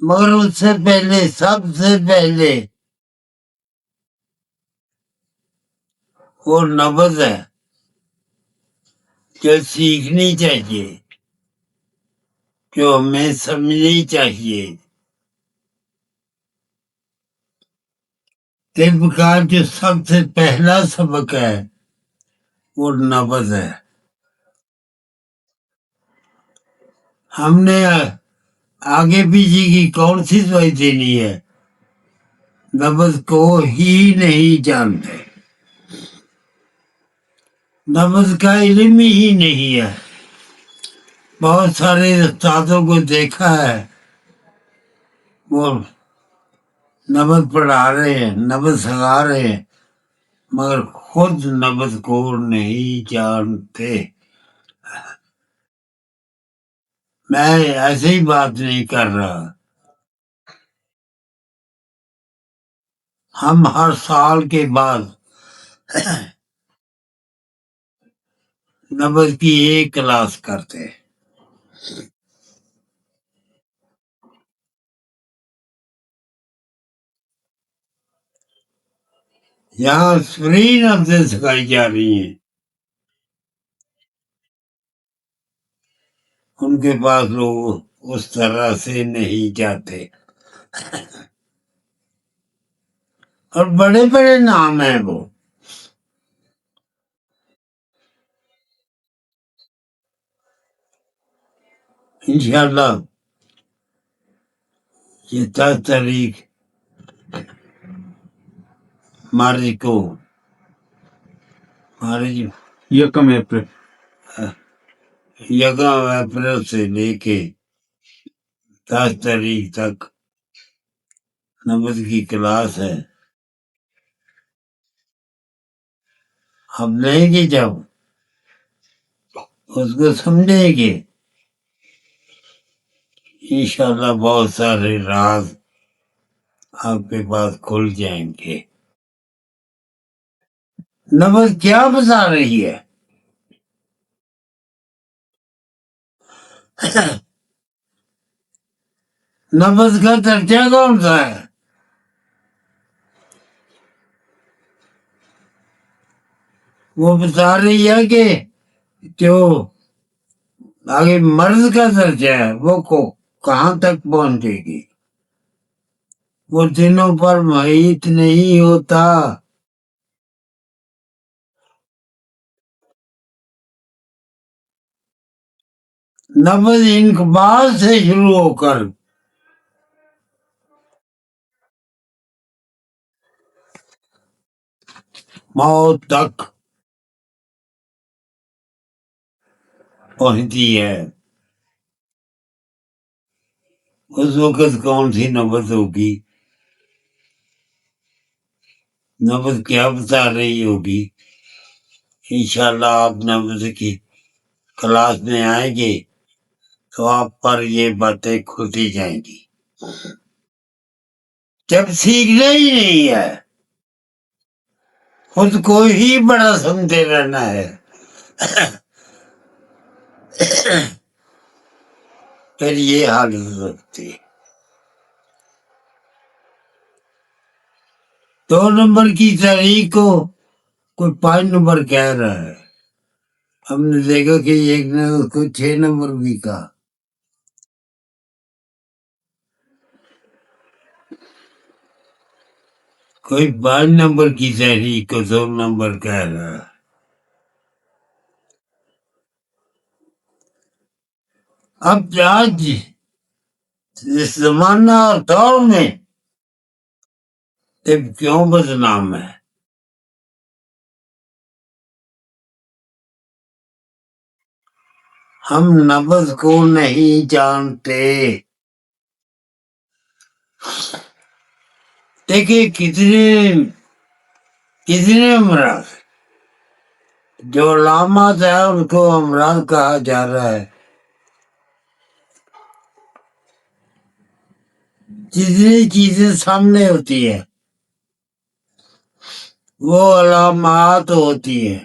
مگر اس سے پہلے سب سے پہلے وہ نبض ہے جو سیکھنی چاہیے، جو ہمیں سمجھنی چاہیے۔ طب کا جو سب سے پہلا سبق ہے وہ نبض ہے۔ ہم نے آگے پیچھے کی کون سی دوائی دینی ہے، نبض کو ہی نہیں جانتے، نبض کا علم ہی نہیں ہے۔ بہت سارے استادوں کو دیکھا ہے، وہ نبض پڑھا رہے ہیں، نبض سکھا رہے ہیں، مگر خود نبض کو نہیں جانتے۔ میں ایسے ہی بات نہیں کر رہا، ہم ہر سال کے بعد نبض کی ایک کلاس کرتے ہیں۔ یہاں فری نبضیں سکھائی جا رہی ہیں، ان کے پاس لوگ اس طرح سے نہیں جاتے، اور بڑے بڑے نام ہیں وہ۔ انشاءاللہ یہ 10 تاریخ مارچ کو، یکم اپریل سے لے کے 10 تاریخ تک نبض کی کلاس ہے۔ ہم لیں گے جب اس کو سمجھیں گے، انشاءاللہ بہت سارے راز آپ کے پاس کھل جائیں گے۔ نبض کیا بتا رہی ہے؟ نبض کا درجہ کون سا ہے؟ وہ بتا رہی ہے کہ جو آگے مرض کا درجہ ہے وہ کہاں تک پہنچے گی، وہ دنوں پر محیط نہیں ہوتا۔ نبض انقباض سے شروع ہو کر موت تک پہنچتی ہے۔ اس وقت کون سی نبض ہوگی، نبض کیا بتا رہی ہوگی؟ انشاءاللہ آپ نبض کی کلاس میں آئیں گے تو آپ پر یہ باتیں کھلتی جائیں گی۔ جب سیکھنا ہی نہیں ہے، خود کو ہی بڑا سمجھتے رہنا ہے، پھر یہ حالت ہوتی ہے۔ 2 نمبر کی تاریخ کو کوئی 5 نمبر کہہ رہا ہے، ہم نے دیکھا کہ ایک نے اس کو 6 نمبر بھی کہا۔ کوئی 5 نمبر کی تحریک کو 2 نمبر کہہ رہا ہے۔ اب آج اس زمانہ اور دور میں طب کیوں بدنام ہے؟ ہم نبض کو نہیں جانتے۔ دیکھیے کتنے امراض جو علامات ہیں ان کو امراض کہا جا رہا ہے۔ جتنی چیزیں سامنے ہوتی ہیں وہ علامات ہوتی ہیں۔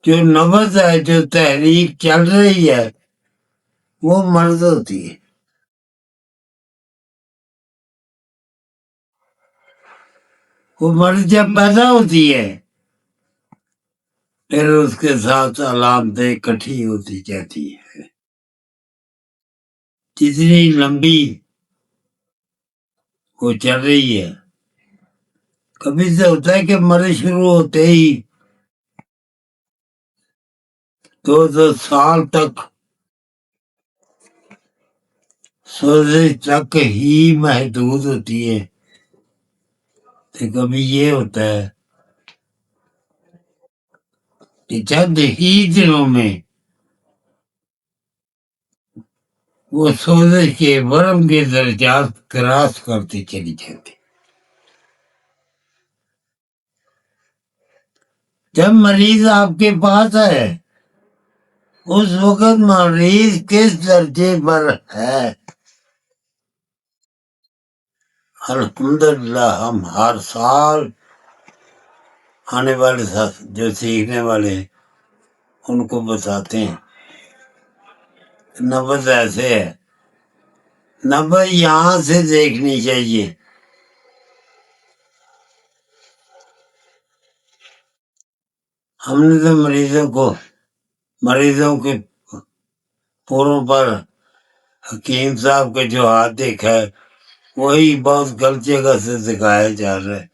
جو نبض ہے، جو تحریک چل رہی ہے، وہ مرد ہوتی ہے. وہ مرد جب پیدا ہوتی ہے پھر اس کے ساتھ علامتیں اکٹھی ہوتی جاتی ہے. جتنی لمبی وہ چل رہی ہے. کبھی سے ہوتا ہے کہ مرض شروع ہوتے ہی 2 سال تک سوزش تک ہی محدود ہوتی ہے. تو کبھی یہ ہوتا ہے کہ چند ہی دنوں میں وہ سوزش کے ورم کے درجات کراس کرتی چلی جاتی. جب مریض آپ کے پاس ہے اس وقت مریض کس درجے پر ہے؟ الحمدللہ ہم ہر سال آنے والے جو سیکھنے والے ہیں ان کو بتاتے ہیں نبض ایسے ہے. نبض یہاں سے دیکھنی چاہیے. ہم نے تو مریضوں کے پوروں پر حکیم صاحب کے جو ہاتھ دیکھا ہے وہی بہت غلط جگہ سے دکھایا جا رہا ہے.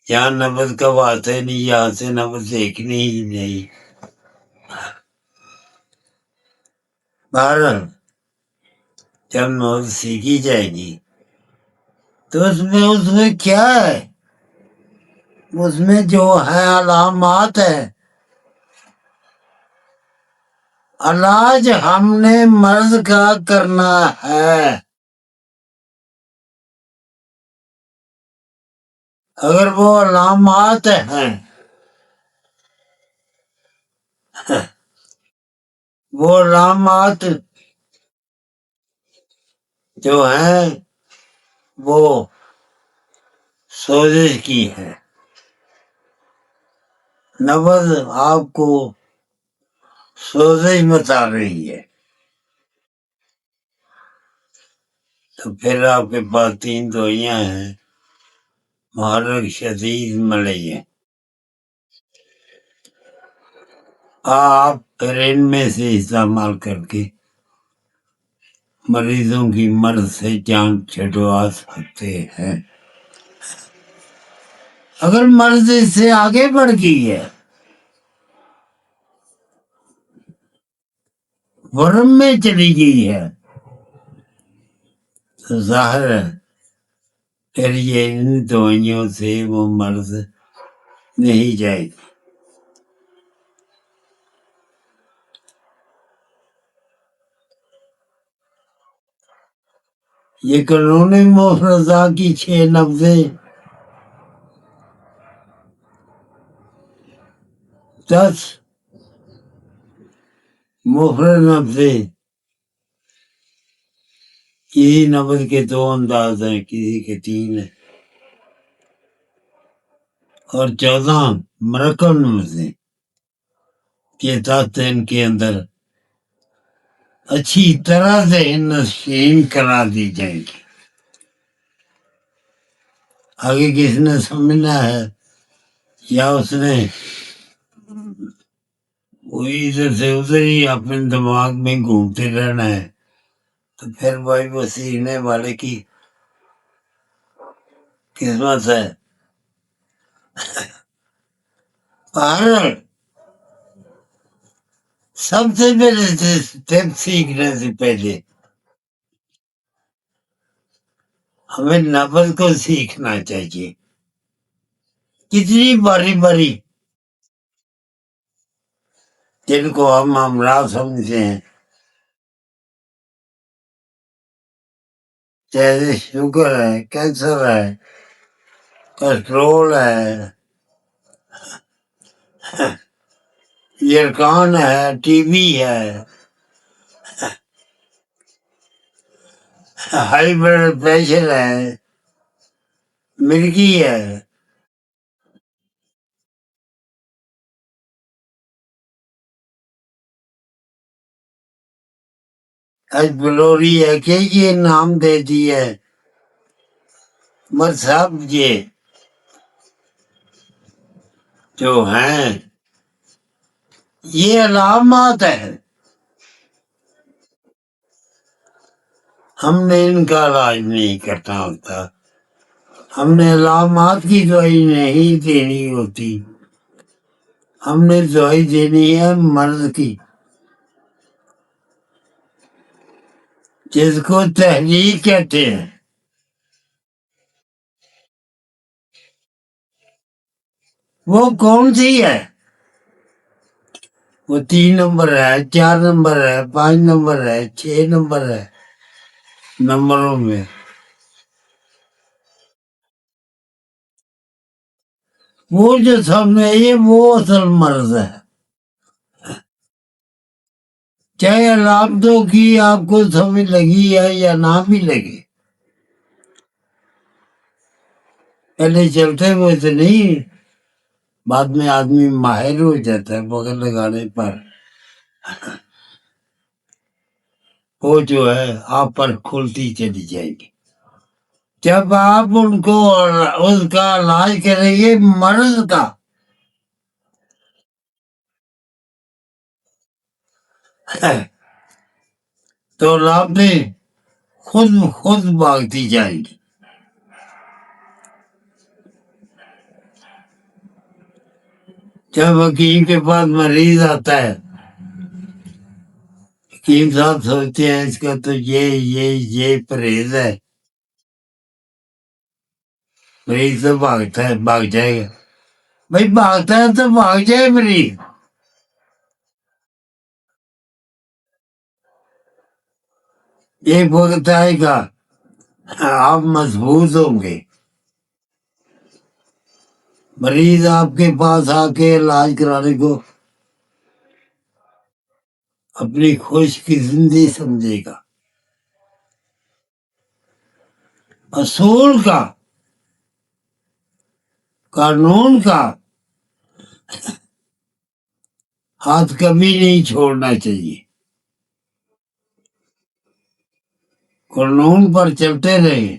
یہاں نبض کا واسطہ ہی نہیں، یہاں سے نبض دیکھنی ہی نہیں. بہرحال جب نبض سیکھی جائے گی تو اس میں کیا ہے؟ اس میں جو ہے علامات ہے. علاج ہم نے مرض کا کرنا ہے. اگر وہ علامات ہیں وہ علامات جو ہیں وہ سوزش کی ہے. نبض آپ کو سوزش بتا رہی ہے تو پھر آپ کے پاس 3 دوائیاں ہیں. محرک شدید ملئی ہے. آپ پھر ان میں سے استعمال کر کے مریضوں کی مرض سے جان چھٹوا سکتے ہیں. اگر مرض اس سے آگے بڑھ گئی ہے، ورم میں چلی گئی ہے، تو ظاہر ہے پھر یہ ان دوائیوں سے وہ مرض نہیں جائے گی. یہ قانون مفرزہ کی 6 نبضیں 10 مفرد نبضیں. کسی نبض کے 2 انداز ہیں، کسی کے 3 ہیں، اور 14 مرکب نبضیں کے تحت ان کے اندر اچھی طرح سے نشین کرا دی جائیں گی. آگے کس نے سمجھنا ہے یا اس نے وہی ادھر سے ادھر ہی اپنے دماغ میں گھومتے رہنا ہے تو پھر بھائی وہ سیکھنے والے کی قسمت ہے. بہرحال سب سے پہلے اسٹیپ سیکھنے سے پہلے ہمیں نبض کو سیکھنا چاہیے. کتنی باری باری جن کو ہم امراض سمجھتے ہیں جیسے شوگر ہے، کینسر ہے، کیسٹرول ہے، یرکان ہے، ٹی بی ہے، ہائی بلڈ پریشر ہے، مرگی ہے، آج بلوری ہے کہ یہ نام دے دی ہے مگر سب یہ جو ہیں یہ علامات ہے. ہم نے ان کا علاج نہیں کرنا ہوتا. ہم نے علامات کی دوائی نہیں دینی ہوتی. ہم نے دوائی دینی ہے مرض کی، جس کو تحریک کہتے ہیں. وہ کون سی ہے؟ وہ 3 نمبر ہے، 4 نمبر ہے، 5 نمبر ہے، 6 نمبر ہے نمبروں میں. وہ جو سامنے یہ وہ اصل مرض ہے. چاہے علامتوں کی آپ کو سمجھ لگی ہے یا نہ بھی لگے، پہلے چلتے ہوئے تو نہیں، بعد میں آدمی ماہر ہو جاتا ہے بغل لگانے پر. وہ جو ہے آپ پر کھلتی چلی جائے گی. جب آپ ان کو اس کا علاج کریں گے مرض کا، تو علامتیں خود بھاگتی جائیں گی. جب حکیم کے پاس مریض آتا ہے، حکیم صاحب سوچتے ہیں اس کا تو یہ پرہیز ہے، مریض تو بھاگتا ہے، بھاگ جائے گا. بھائی بھاگتا ہے تو بھاگ جائے مریض. ایک وقت آئے گا آپ مضبوط ہوں گے. مریض آپ کے پاس آ کے علاج کرانے کو اپنی خوش قسمتی سمجھے گا. اصول کا، قانون کا ہاتھ کبھی نہیں چھوڑنا چاہیے. قانون پر چلتے رہے.